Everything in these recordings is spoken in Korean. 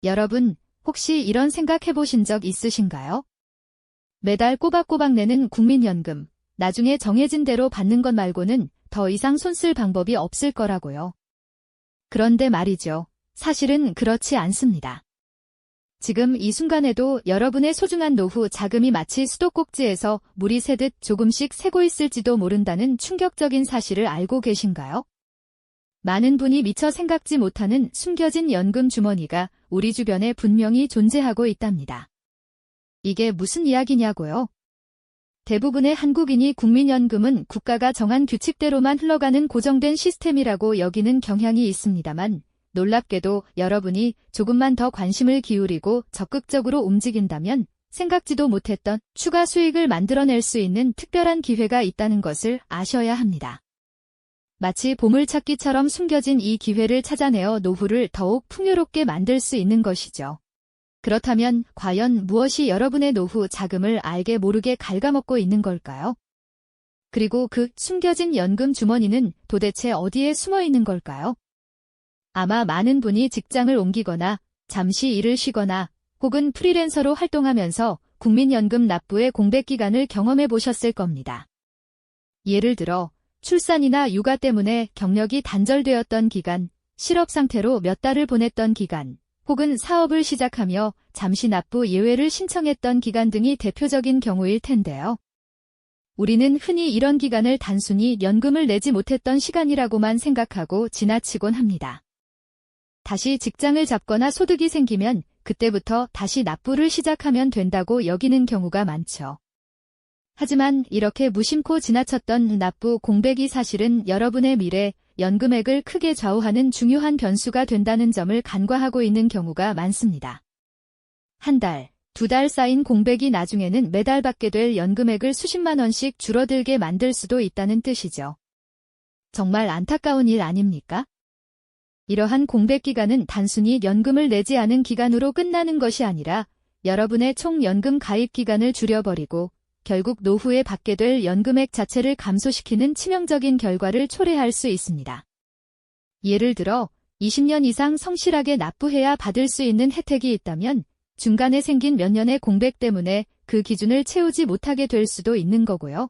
여러분, 혹시 이런 생각 해보신 적 있으신가요? 매달 꼬박꼬박 내는 국민연금, 나중에 정해진 대로 받는 것 말고는 더 이상 손 쓸 방법이 없을 거라고요. 그런데 말이죠. 사실은 그렇지 않습니다. 지금 이 순간에도 여러분의 소중한 노후 자금이 마치 수도꼭지에서 물이 새듯 조금씩 새고 있을지도 모른다는 충격적인 사실을 알고 계신가요? 많은 분이 미처 생각지 못하는 숨겨진 연금 주머니가 우리 주변에 분명히 존재하고 있답니다. 이게 무슨 이야기냐고요? 대부분의 한국인이 국민연금은 국가가 정한 규칙대로만 흘러가는 고정된 시스템이라고 여기는 경향이 있습니다만, 놀랍게도 여러분이 조금만 더 관심을 기울이고 적극적으로 움직인다면 생각지도 못했던 추가 수익을 만들어낼 수 있는 특별한 기회가 있다는 것을 아셔야 합니다. 마치 보물찾기처럼 숨겨진 이 기회를 찾아내어 노후를 더욱 풍요롭게 만들 수 있는 것이죠. 그렇다면 과연 무엇이 여러분의 노후 자금을 알게 모르게 갉아먹고 있는 걸까요? 그리고 그 숨겨진 연금 주머니는 도대체 어디에 숨어 있는 걸까요? 아마 많은 분이 직장을 옮기거나 잠시 일을 쉬거나 혹은 프리랜서로 활동하면서 국민연금 납부의 공백 기간을 경험해 보셨을 겁니다. 예를 들어 출산이나 육아 때문에 경력이 단절되었던 기간, 실업 상태로 몇 달을 보냈던 기간, 혹은 사업을 시작하며 잠시 납부 예외를 신청했던 기간 등이 대표적인 경우일 텐데요. 우리는 흔히 이런 기간을 단순히 연금을 내지 못했던 시간이라고만 생각하고 지나치곤 합니다. 다시 직장을 잡거나 소득이 생기면 그때부터 다시 납부를 시작하면 된다고 여기는 경우가 많죠. 하지만 이렇게 무심코 지나쳤던 납부 공백이 사실은 여러분의 미래, 연금액을 크게 좌우하는 중요한 변수가 된다는 점을 간과하고 있는 경우가 많습니다. 한 달, 두 달 쌓인 공백이 나중에는 매달 받게 될 연금액을 수십만 원씩 줄어들게 만들 수도 있다는 뜻이죠. 정말 안타까운 일 아닙니까? 이러한 공백 기간은 단순히 연금을 내지 않은 기간으로 끝나는 것이 아니라 여러분의 총 연금 가입 기간을 줄여버리고 결국 노후에 받게 될 연금액 자체를 감소시키는 치명적인 결과를 초래할 수 있습니다. 예를 들어 20년 이상 성실하게 납부해야 받을 수 있는 혜택이 있다면 중간에 생긴 몇 년의 공백 때문에 그 기준을 채우지 못하게 될 수도 있는 거고요.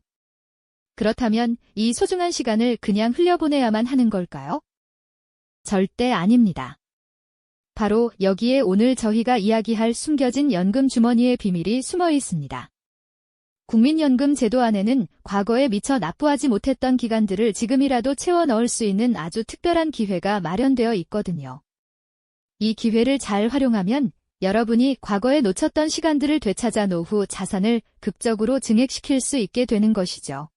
그렇다면 이 소중한 시간을 그냥 흘려보내야만 하는 걸까요? 절대 아닙니다. 바로 여기에 오늘 저희가 이야기할 숨겨진 연금 주머니의 비밀이 숨어 있습니다. 국민연금 제도 안에는 과거에 미처 납부하지 못했던 기간들을 지금이라도 채워 넣을 수 있는 아주 특별한 기회가 마련되어 있거든요. 이 기회를 잘 활용하면 여러분이 과거에 놓쳤던 시간들을 되찾아 노후 자산을 극적으로 증액시킬 수 있게 되는 것이죠.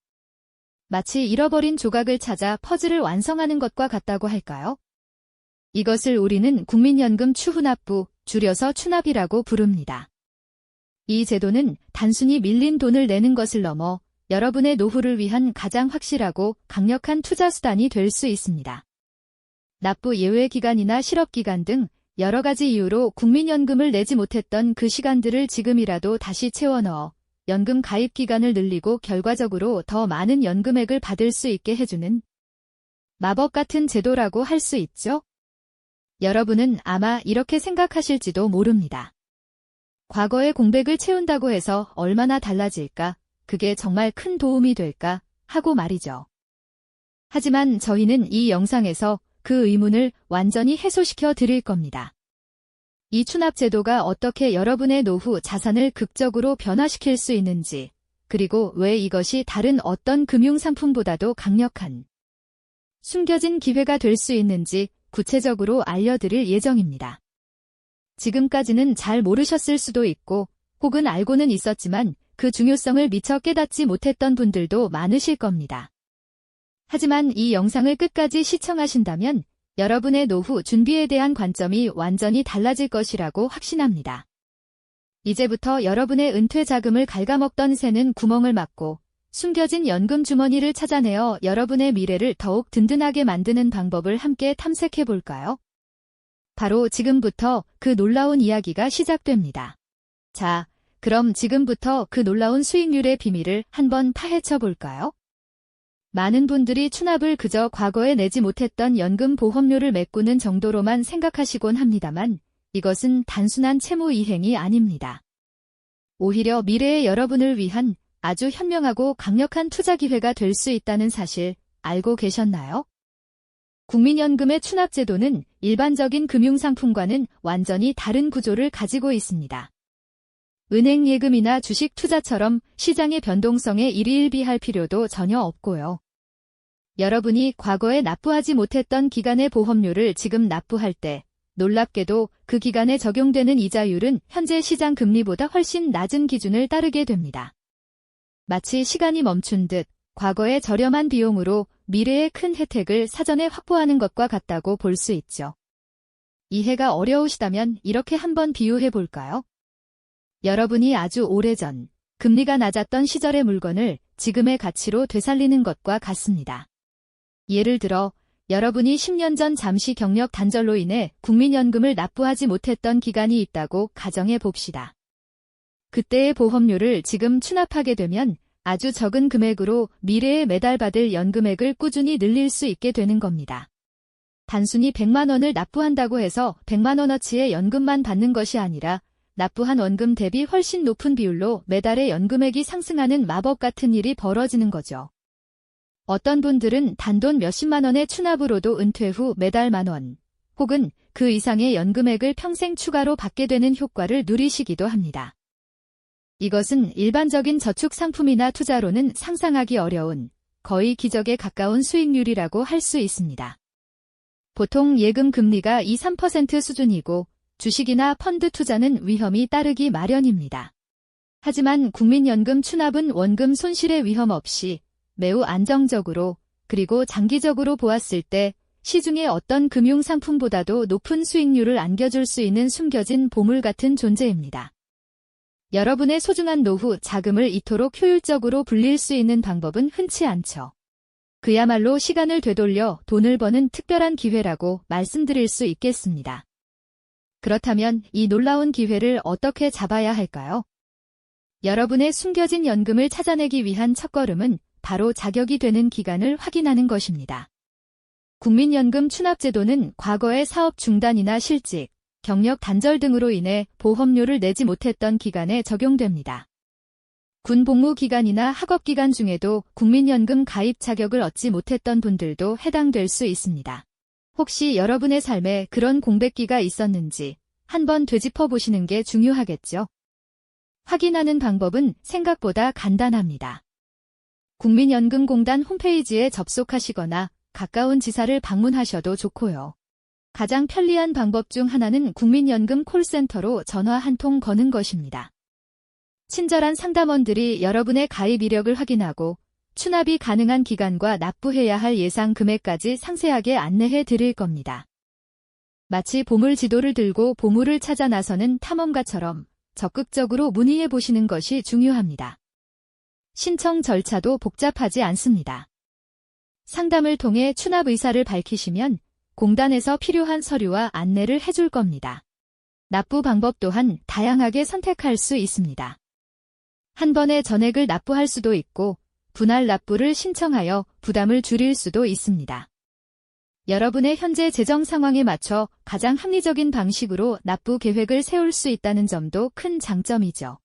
마치 잃어버린 조각을 찾아 퍼즐을 완성하는 것과 같다고 할까요? 이것을 우리는 국민연금 추후납부, 줄여서 추납이라고 부릅니다. 이 제도는 단순히 밀린 돈을 내는 것을 넘어 여러분의 노후를 위한 가장 확실하고 강력한 투자 수단이 될 수 있습니다. 납부 예외 기간이나 실업 기간 등 여러 가지 이유로 국민연금을 내지 못했던 그 시간들을 지금이라도 다시 채워 넣어 연금 가입 기간을 늘리고 결과적으로 더 많은 연금액을 받을 수 있게 해주는 마법 같은 제도라고 할 수 있죠? 여러분은 아마 이렇게 생각하실지도 모릅니다. 과거의 공백을 채운다고 해서 얼마나 달라질까? 그게 정말 큰 도움이 될까? 하고 말이죠. 하지만 저희는 이 영상에서 그 의문을 완전히 해소시켜 드릴 겁니다. 이 추납 제도가 어떻게 여러분의 노후 자산을 극적으로 변화시킬 수 있는지, 그리고 왜 이것이 다른 어떤 금융상품보다도 강력한 숨겨진 기회가 될 수 있는지 구체적으로 알려드릴 예정입니다. 지금까지는 잘 모르셨을 수도 있고 혹은 알고는 있었지만 그 중요성을 미처 깨닫지 못했던 분들도 많으실 겁니다. 하지만 이 영상을 끝까지 시청하신다면 여러분의 노후 준비에 대한 관점이 완전히 달라질 것이라고 확신합니다. 이제부터 여러분의 은퇴 자금을 갉아먹던 새는 구멍을 막고 숨겨진 연금 주머니를 찾아내어 여러분의 미래를 더욱 든든하게 만드는 방법을 함께 탐색해 볼까요? 바로 지금부터 그 놀라운 이야기가 시작됩니다. 자, 그럼 지금부터 그 놀라운 수익률의 비밀을 한번 파헤쳐 볼까요? 많은 분들이 추납을 그저 과거에 내지 못했던 연금 보험료를 메꾸는 정도로만 생각하시곤 합니다만 이것은 단순한 채무 이행이 아닙니다. 오히려 미래의 여러분을 위한 아주 현명하고 강력한 투자 기회가 될 수 있다는 사실 알고 계셨나요? 국민연금의 추납제도는 일반적인 금융상품과는 완전히 다른 구조를 가지고 있습니다. 은행 예금이나 주식 투자처럼 시장의 변동성에 일희일비할 필요도 전혀 없고요. 여러분이 과거에 납부하지 못했던 기간의 보험료를 지금 납부할 때 놀랍게도 그 기간에 적용되는 이자율은 현재 시장 금리보다 훨씬 낮은 기준을 따르게 됩니다. 마치 시간이 멈춘 듯 과거의 저렴한 비용으로 미래의 큰 혜택을 사전에 확보하는 것과 같다고 볼 수 있죠. 이해가 어려우시다면 이렇게 한번 비유해 볼까요? 여러분이 아주 오래전 금리가 낮았던 시절의 물건을 지금의 가치로 되살리는 것과 같습니다. 예를 들어 여러분이 10년 전 잠시 경력 단절로 인해 국민연금을 납부하지 못했던 기간이 있다고 가정해 봅시다. 그때의 보험료를 지금 추납하게 되면 아주 적은 금액으로 미래에 매달 받을 연금액을 꾸준히 늘릴 수 있게 되는 겁니다. 단순히 100만 원을 납부한다고 해서 100만 원어치의 연금만 받는 것이 아니라 납부한 원금 대비 훨씬 높은 비율로 매달의 연금액이 상승하는 마법 같은 일이 벌어지는 거죠. 어떤 분들은 단돈 몇십만 원의 추납으로도 은퇴 후 매달 10,000원, 혹은 그 이상의 연금액을 평생 추가로 받게 되는 효과를 누리시기도 합니다. 이것은 일반적인 저축 상품이나 투자로는 상상하기 어려운 거의 기적에 가까운 수익률이라고 할 수 있습니다. 보통 예금 금리가 2~3% 수준이고 주식이나 펀드 투자는 위험이 따르기 마련입니다. 하지만 국민연금 추납은 원금 손실의 위험 없이 매우 안정적으로 그리고 장기적으로 보았을 때 시중의 어떤 금융상품보다도 높은 수익률을 안겨줄 수 있는 숨겨진 보물 같은 존재입니다. 여러분의 소중한 노후 자금을 이토록 효율적으로 불릴 수 있는 방법은 흔치 않죠. 그야말로 시간을 되돌려 돈을 버는 특별한 기회라고 말씀드릴 수 있겠습니다. 그렇다면 이 놀라운 기회를 어떻게 잡아야 할까요? 여러분의 숨겨진 연금을 찾아내기 위한 첫걸음은 바로 자격이 되는 기간을 확인하는 것입니다. 국민연금 추납제도는 과거의 사업 중단이나 실직, 경력 단절 등으로 인해 보험료를 내지 못했던 기간에 적용됩니다. 군 복무 기간이나 학업 기간 중에도 국민연금 가입 자격을 얻지 못했던 분들도 해당될 수 있습니다. 혹시 여러분의 삶에 그런 공백기가 있었는지 한번 되짚어 보시는 게 중요하겠죠. 확인하는 방법은 생각보다 간단합니다. 국민연금공단 홈페이지에 접속하시거나 가까운 지사를 방문하셔도 좋고요. 가장 편리한 방법 중 하나는 국민연금 콜센터로 전화 한 통 거는 것입니다. 친절한 상담원들이 여러분의 가입 이력을 확인하고 추납이 가능한 기간과 납부해야 할 예상 금액까지 상세하게 안내해 드릴 겁니다. 마치 보물 지도를 들고 보물을 찾아 나서는 탐험가처럼 적극적으로 문의해 보시는 것이 중요합니다. 신청 절차도 복잡하지 않습니다. 상담을 통해 추납 의사를 밝히시면 공단에서 필요한 서류와 안내를 해줄 겁니다. 납부 방법 또한 다양하게 선택할 수 있습니다. 한 번에 전액을 납부할 수도 있고 분할 납부를 신청하여 부담을 줄일 수도 있습니다. 여러분의 현재 재정 상황에 맞춰 가장 합리적인 방식으로 납부 계획을 세울 수 있다는 점도 큰 장점이죠.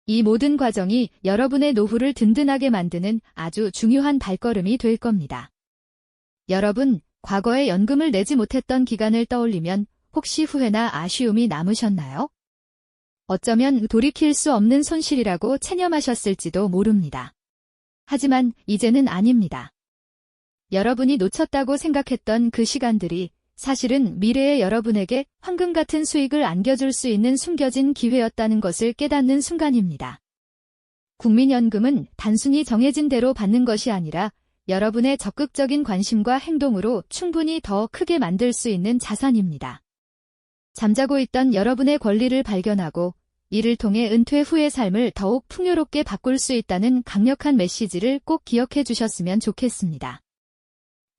이 모든 과정이 여러분의 노후를 든든하게 만드는 아주 중요한 발걸음이 될 겁니다. 여러분, 과거에 연금을 내지 못했던 기간을 떠올리면 혹시 후회나 아쉬움이 남으셨나요? 어쩌면 돌이킬 수 없는 손실이라고 체념하셨을지도 모릅니다. 하지만 이제는 아닙니다. 여러분이 놓쳤다고 생각했던 그 시간들이 사실은 미래의 여러분에게 황금 같은 수익을 안겨줄 수 있는 숨겨진 기회였다는 것을 깨닫는 순간입니다. 국민연금은 단순히 정해진 대로 받는 것이 아니라 여러분의 적극적인 관심과 행동으로 충분히 더 크게 만들 수 있는 자산입니다. 잠자고 있던 여러분의 권리를 발견하고 이를 통해 은퇴 후의 삶을 더욱 풍요롭게 바꿀 수 있다는 강력한 메시지를 꼭 기억해 주셨으면 좋겠습니다.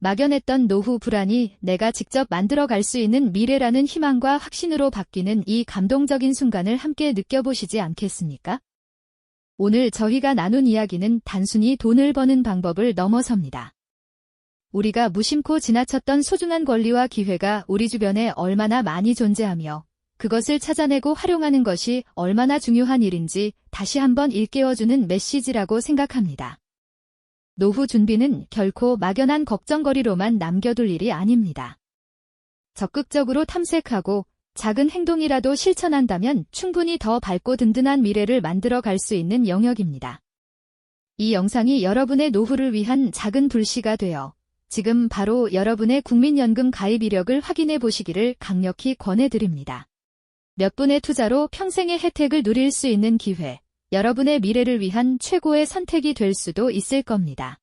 막연했던 노후 불안이 내가 직접 만들어갈 수 있는 미래라는 희망과 확신으로 바뀌는 이 감동적인 순간을 함께 느껴보시지 않겠습니까? 오늘 저희가 나눈 이야기는 단순히 돈을 버는 방법을 넘어섭니다. 우리가 무심코 지나쳤던 소중한 권리와 기회가 우리 주변에 얼마나 많이 존재하며 그것을 찾아내고 활용하는 것이 얼마나 중요한 일인지 다시 한번 일깨워주는 메시지라고 생각합니다. 노후 준비는 결코 막연한 걱정거리로만 남겨둘 일이 아닙니다. 적극적으로 탐색하고 작은 행동이라도 실천한다면 충분히 더 밝고 든든한 미래를 만들어 갈 수 있는 영역입니다. 이 영상이 여러분의 노후를 위한 작은 불씨가 되어 지금 바로 여러분의 국민연금 가입 이력을 확인해 보시기를 강력히 권해드립니다. 몇 분의 투자로 평생의 혜택을 누릴 수 있는 기회, 여러분의 미래를 위한 최고의 선택이 될 수도 있을 겁니다.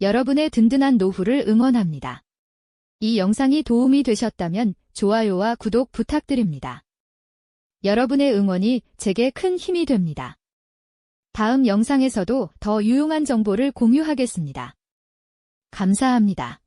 여러분의 든든한 노후를 응원합니다. 이 영상이 도움이 되셨다면 좋아요와 구독 부탁드립니다. 여러분의 응원이 제게 큰 힘이 됩니다. 다음 영상에서도 더 유용한 정보를 공유하겠습니다. 감사합니다.